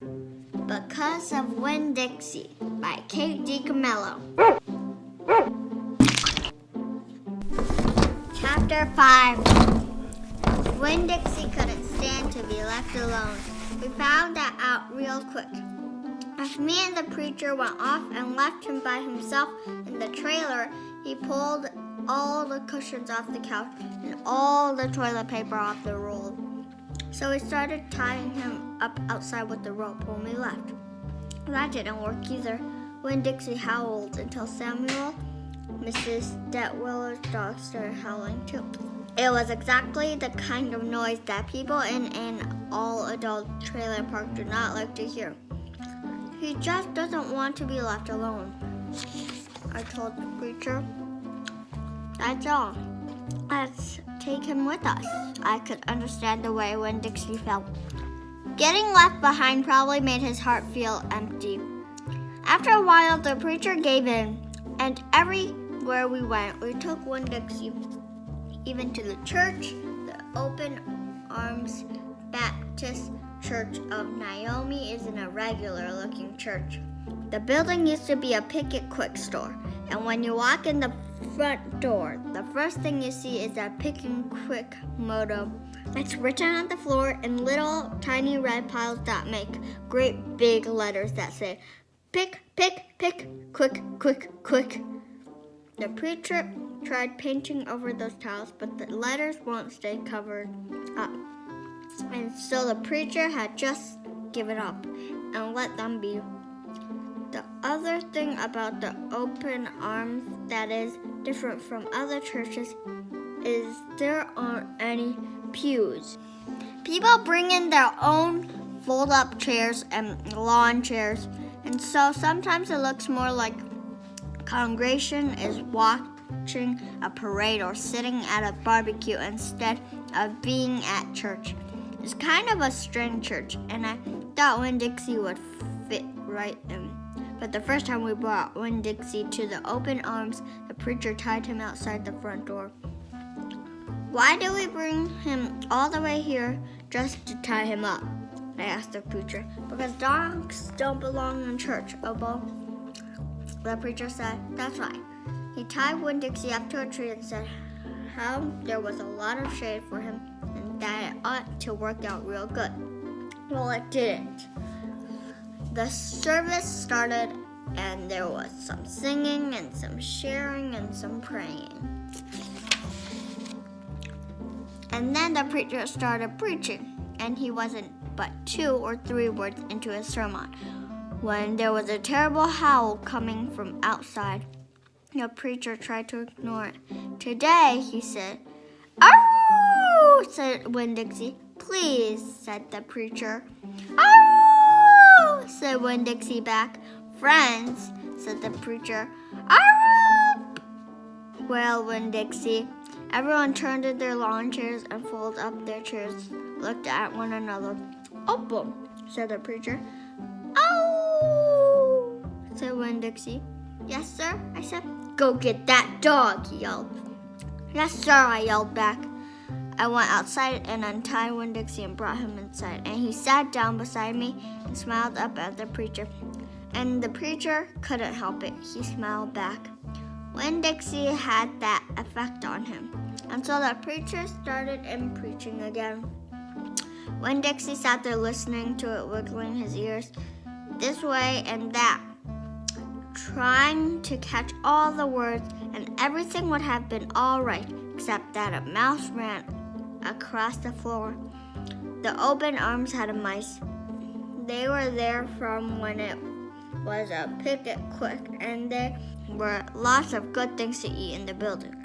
Because of Winn Dixie by DiCamillo. Chapter 5. Winn Dixie couldn't stand to be left alone. We found that out real quick. As me and the preacher went off and left him by himself in the trailer, he pulled all the cushions off the couch and all the toilet paper off the roll. So we started tying him up outside with the rope when we left. That didn't work either. Winn Dixie howled until Samuel, Mrs. Detwiller's dog, started howling too. It was exactly the kind of noise that people in an all-adult trailer park do not like to hear. He just doesn't want to be left alone, I told the preacher. That's all. Let's take him with us. I could understand the way Winn Dixie felt. Getting left behind probably made his heart feel empty. After a while, the preacher gave in, and everywhere we went, we took Winn Dixie, even to the church, the Open Arms Baptist Church of Naomi isn't a regular-looking church. The building used to be a Pick It Quick store, and when you walk in the front door, the first thing you see is that Pick It Quick motto. It's written on the floor in little tiny red piles that make great big letters that say, "Pick, pick, pick, quick, quick, quick." The preacher tried painting over those tiles, but the letters won't stay covered up. And so the preacher had just given up and let them be. The other thing about the Open Arms that is different from other churches is there aren't any pews. People bring in their own fold-up chairs and lawn chairs, and so sometimes it looks more like a congregation is watching a parade or sitting at a barbecue instead of being at church. It's kind of a strange church, and I thought Winn Dixie would fit right in. But the first time we brought Winn Dixie to the Open Arms, the preacher tied him outside the front door. "Why do we bring him all the way here just to tie him up?" I asked the preacher. "Because dogs don't belong in church, Obo." The preacher said, "That's right." He tied Winn Dixie up to a tree and said how there was a lot of shade for him and that it ought to work out real good. Well, it didn't. The service started and there was some singing and some sharing and some praying. And then the preacher started preaching, and he wasn't but 2 or 3 words into his sermon when there was a terrible howl coming from outside. The preacher tried to ignore it. "Today," he said. "Oh!" said Winn Dixie. "Please," said the preacher. "Oh!" said Winn Dixie back. "Friends," said the preacher. "Oh!" Well, Winn Dixie. Everyone turned in their lawn chairs and folded up their chairs, looked at one another. "Open," said the preacher. "Oh!" said Winn Dixie. "Yes, sir," I said. "Go get that dog," he yelled. "Yes, sir," I yelled back. I went outside and untied Winn Dixie and brought him inside, and he sat down beside me and smiled up at the preacher. And the preacher couldn't help it. He smiled back. Winn Dixie had that effect on him. And so the preacher started in preaching again. Winn Dixie sat there listening to it, wiggling his ears this way and that, trying to catch all the words, and everything would have been all right, except that a mouse ran across the floor. The Open Arms had a mice. They were there from when it was a Pick It Quick, and there were lots of good things to eat in the building.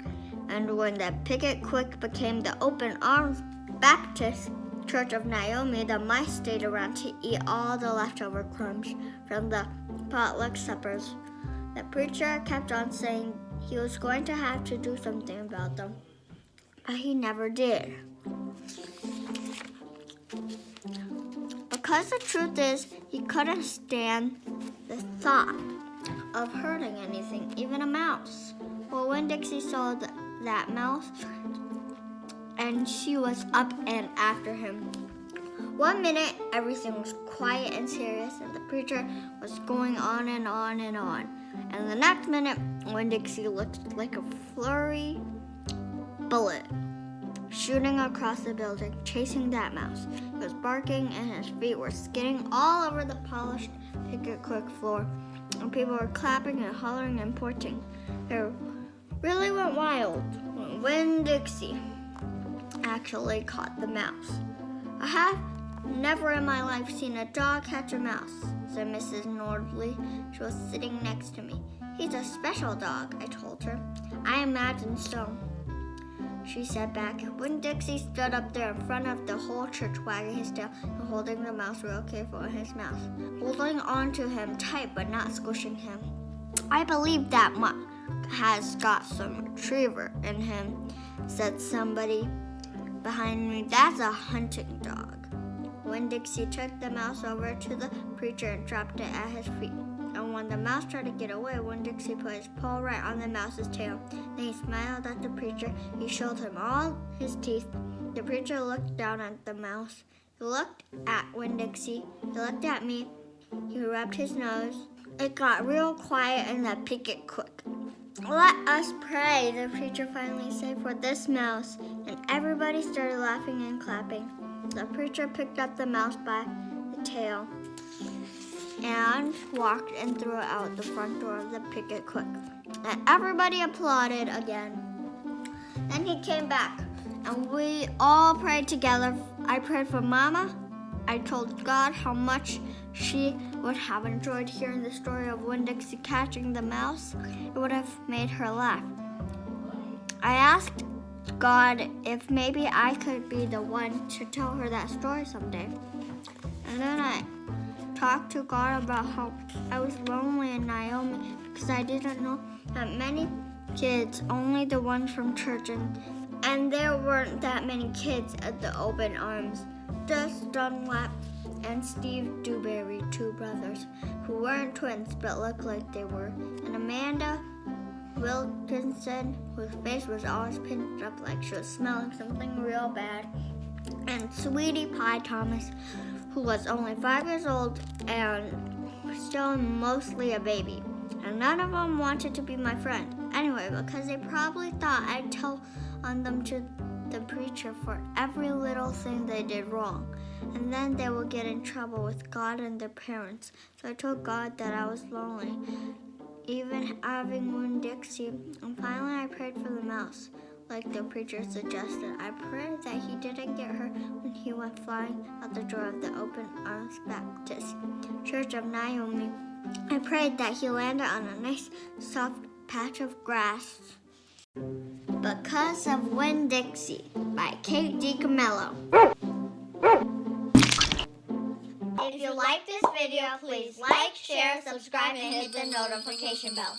And when the Pick It Quick became the Open Arms Baptist Church of Naomi, the mice stayed around to eat all the leftover crumbs from the potluck suppers. The preacher kept on saying he was going to have to do something about them, but he never did. Because the truth is, he couldn't stand the thought of hurting anything, even a mouse. Well, when Dixie saw that mouse, and she was up and after him. 1 minute, everything was quiet and serious, and the preacher was going on and on and on. And the next minute, Winn Dixie looked like a flurry bullet shooting across the building, chasing that mouse. He was barking, and his feet were skidding all over the polished picket quick floor, and people were clapping and hollering and pointing. They really went wild when Winn Dixie actually caught the mouse. I have never in my life seen a dog catch a mouse, said Mrs. Nordley. She was sitting next to me. He's a special dog, I told her. I imagine so, she said back. Winn Dixie stood up there in front of the whole church, wagging his tail and holding the mouse real careful in his mouth, holding on to him tight but not squishing him. I believe that Mutt has got some retriever in him, said somebody behind me. That's a hunting dog. Winn Dixie took the mouse over to the preacher and dropped it at his feet. And when the mouse tried to get away, Winn Dixie put his paw right on the mouse's tail. Then he smiled at the preacher. He showed him all his teeth. The preacher looked down at the mouse. He looked at Winn Dixie. He looked at me. He rubbed his nose. It got real quiet in the picket quick. Let us pray, the preacher finally said, for this mouse. And everybody started laughing and clapping. The preacher picked up the mouse by the tail and walked and threw it out the front door of the picket quick. And everybody applauded again. Then he came back, and we all prayed together. I prayed for Mama. I told God how much she would have enjoyed hearing the story of Winn Dixie catching the mouse. It would have made her laugh. I asked God if maybe I could be the one to tell her that story someday. And then I talked to God about how I was lonely in Naomi because I didn't know that many kids, only the ones from church, and there weren't that many kids at the open arms. Just Dunlap and Steve Dewberry, 2 brothers, who weren't twins but looked like they were, and Amanda Wilkinson, whose face was always pinched up like she was smelling something real bad, and Sweetie Pie Thomas, who was only 5 years old and still mostly a baby. And none of them wanted to be my friend anyway, because they probably thought I'd tell on them to the preacher for every little thing they did wrong, and then they would get in trouble with God and their parents. So I told God that I was lonely, even having Winn Dixie, and finally I prayed for the mouse, like the preacher suggested. I prayed that he didn't get her when he went flying out the door of the Open Arms Baptist Church of Naomi. I prayed that he landed on a nice, soft patch of grass. Because of Winn Dixie by DiCamillo. If you like this video, please like, share, subscribe, and hit the notification bell.